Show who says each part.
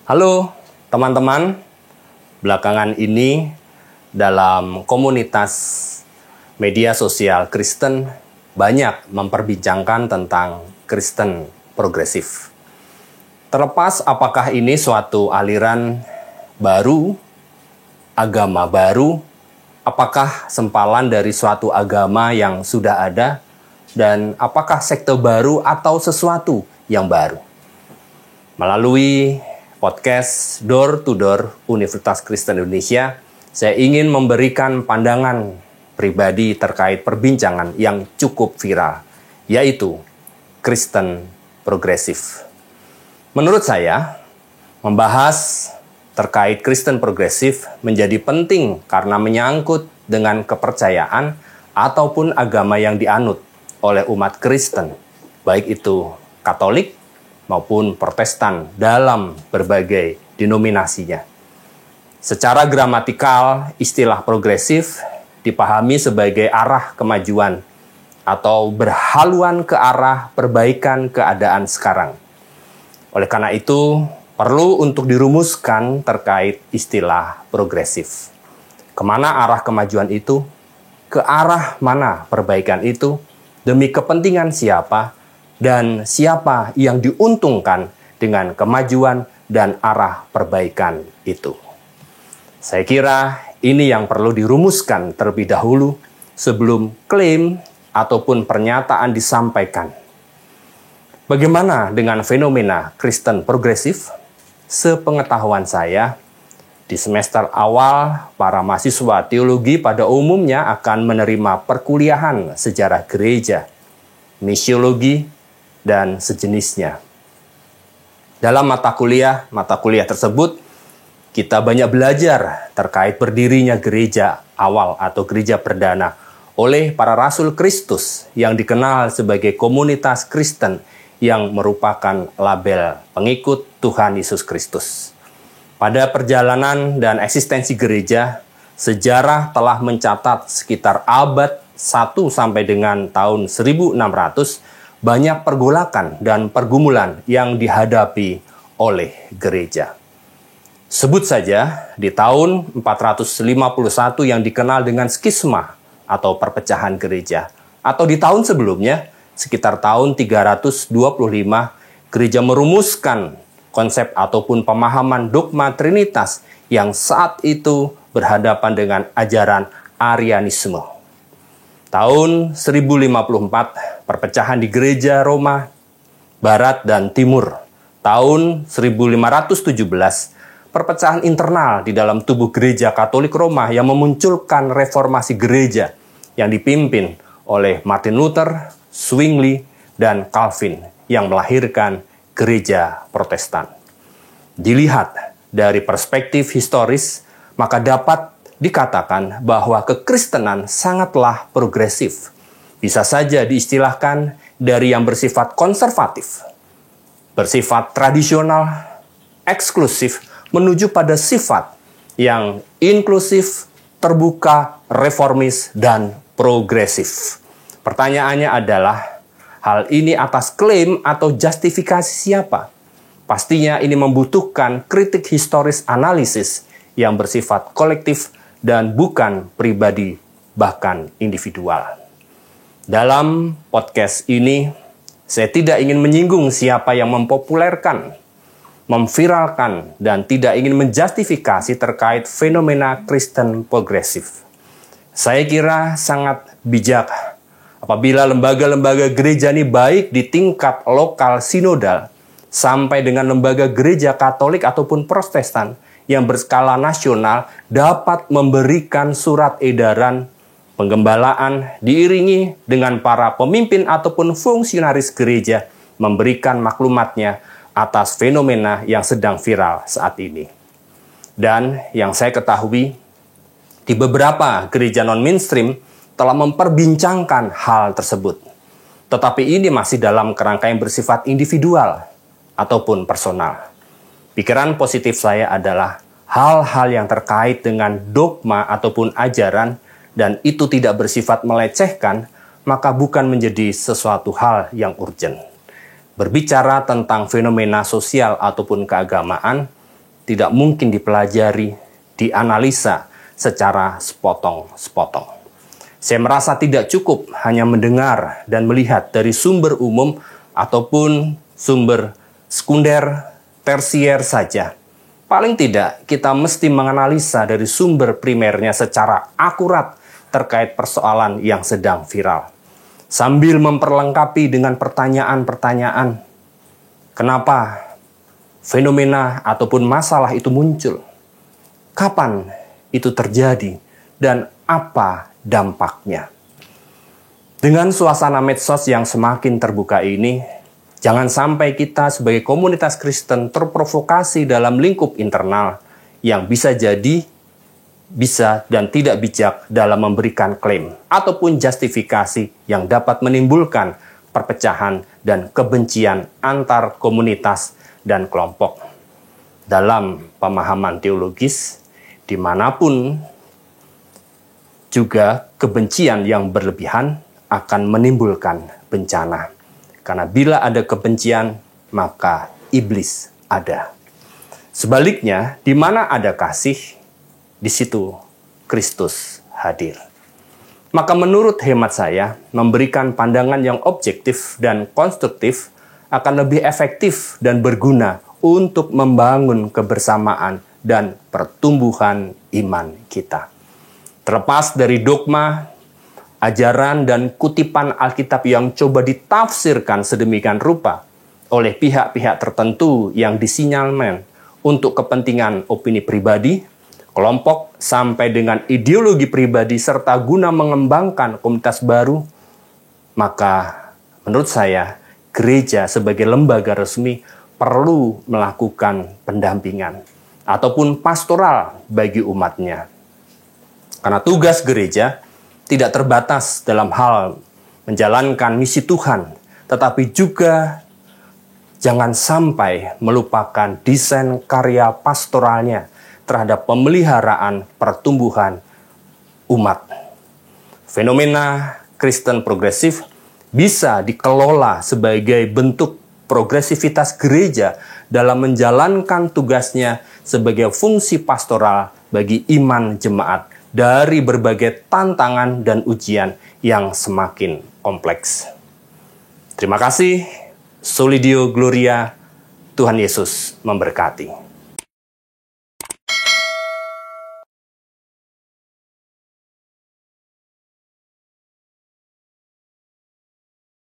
Speaker 1: Halo teman-teman, belakangan ini dalam komunitas media sosial Kristen banyak memperbincangkan tentang Kristen progresif. Terlepas apakah ini suatu aliran baru, agama baru, apakah sempalan dari suatu agama yang sudah ada, dan apakah sekte baru atau sesuatu yang baru. Melalui podcast Door to Door Universitas Kristen Indonesia, saya ingin memberikan pandangan pribadi terkait perbincangan yang cukup viral, yaitu Kristen progresif. Menurut saya, membahas terkait Kristen progresif menjadi penting karena menyangkut dengan kepercayaan ataupun agama yang dianut oleh umat Kristen, baik itu Katolik maupun Protestan dalam berbagai denominasinya. Secara gramatikal, istilah progresif dipahami sebagai arah kemajuan atau berhaluan ke arah perbaikan keadaan sekarang. Oleh karena itu, perlu untuk dirumuskan terkait istilah progresif. Kemana arah kemajuan itu? Ke arah mana perbaikan itu? Demi kepentingan siapa? Dan siapa yang diuntungkan dengan kemajuan dan arah perbaikan itu? Saya kira ini yang perlu dirumuskan terlebih dahulu sebelum klaim ataupun pernyataan disampaikan. Bagaimana dengan fenomena Kristen progresif? Sepengetahuan saya, di semester awal, para mahasiswa teologi pada umumnya akan menerima perkuliahan sejarah gereja, misiologi, dan sejenisnya. Dalam mata kuliah tersebut, kita banyak belajar terkait berdirinya gereja awal atau gereja perdana oleh para rasul Kristus yang dikenal sebagai komunitas Kristen yang merupakan label pengikut Tuhan Yesus Kristus. Pada perjalanan dan eksistensi gereja, sejarah telah mencatat sekitar abad 1 sampai dengan tahun 1600 banyak pergolakan dan pergumulan yang dihadapi oleh gereja. Sebut saja di tahun 451 yang dikenal dengan skisma atau perpecahan gereja, atau di tahun sebelumnya sekitar tahun 325 gereja merumuskan konsep ataupun pemahaman dogma Trinitas yang saat itu berhadapan dengan ajaran Arianisme. Tahun 1054, perpecahan di gereja Roma, Barat dan Timur. Tahun 1517, perpecahan internal di dalam tubuh gereja Katolik Roma yang memunculkan reformasi gereja yang dipimpin oleh Martin Luther, Zwingli, dan Calvin yang melahirkan gereja Protestan. Dilihat dari perspektif historis, maka dapat dikatakan bahwa kekristenan sangatlah progresif. Bisa saja diistilahkan dari yang bersifat konservatif, bersifat tradisional, eksklusif, menuju pada sifat yang inklusif, terbuka, reformis, dan progresif. Pertanyaannya adalah, hal ini atas klaim atau justifikasi siapa? Pastinya ini membutuhkan kritik historis analisis yang bersifat kolektif dan bukan pribadi, bahkan individual. Dalam podcast ini, saya tidak ingin menyinggung siapa yang mempopulerkan, memviralkan, dan tidak ingin menjustifikasi terkait fenomena Kristen progresif. Saya kira sangat bijak apabila lembaga-lembaga gereja ini baik di tingkat lokal sinodal sampai dengan lembaga gereja Katolik ataupun Protestan yang berskala nasional dapat memberikan surat edaran penggembalaan diiringi dengan para pemimpin ataupun fungsionaris gereja memberikan maklumatnya atas fenomena yang sedang viral saat ini. Dan yang saya ketahui, di beberapa gereja non-mainstream telah memperbincangkan hal tersebut. Tetapi ini masih dalam kerangka yang bersifat individual ataupun personal. Pikiran positif saya adalah hal-hal yang terkait dengan dogma ataupun ajaran dan itu tidak bersifat melecehkan, maka bukan menjadi sesuatu hal yang urgent. Berbicara tentang fenomena sosial ataupun keagamaan, tidak mungkin dipelajari, dianalisa secara sepotong-sepotong. Saya merasa tidak cukup hanya mendengar dan melihat dari sumber umum ataupun sumber sekunder, tersier saja. Paling tidak, kita mesti menganalisa dari sumber primernya secara akurat terkait persoalan yang sedang viral. Sambil memperlengkapi dengan pertanyaan-pertanyaan, kenapa fenomena ataupun masalah itu muncul? Kapan itu terjadi? Dan apa dampaknya? Dengan suasana medsos yang semakin terbuka ini, jangan sampai kita sebagai komunitas Kristen terprovokasi dalam lingkup internal yang bisa dan tidak bijak dalam memberikan klaim ataupun justifikasi yang dapat menimbulkan perpecahan dan kebencian antar komunitas dan kelompok. Dalam pemahaman teologis, dimanapun juga kebencian yang berlebihan akan menimbulkan bencana. Karena bila ada kebencian, maka iblis ada. Sebaliknya, di mana ada kasih, di situ Kristus hadir. Maka menurut hemat saya, memberikan pandangan yang objektif dan konstruktif akan lebih efektif dan berguna untuk membangun kebersamaan dan pertumbuhan iman kita. Terlepas dari dogma, ajaran dan kutipan Alkitab yang coba ditafsirkan sedemikian rupa oleh pihak-pihak tertentu yang disinyalkan untuk kepentingan opini pribadi, kelompok, sampai dengan ideologi pribadi serta guna mengembangkan komunitas baru, maka menurut saya gereja sebagai lembaga resmi perlu melakukan pendampingan ataupun pastoral bagi umatnya. Karena tugas gereja tidak terbatas dalam hal menjalankan misi Tuhan, tetapi juga jangan sampai melupakan desain karya pastoralnya terhadap pemeliharaan pertumbuhan umat. Fenomena Kristen progresif bisa dikelola sebagai bentuk progresivitas gereja dalam menjalankan tugasnya sebagai fungsi pastoral bagi iman jemaat dari berbagai tantangan dan ujian yang semakin kompleks. Terima kasih. Soli Deo Gloria. Tuhan Yesus memberkati.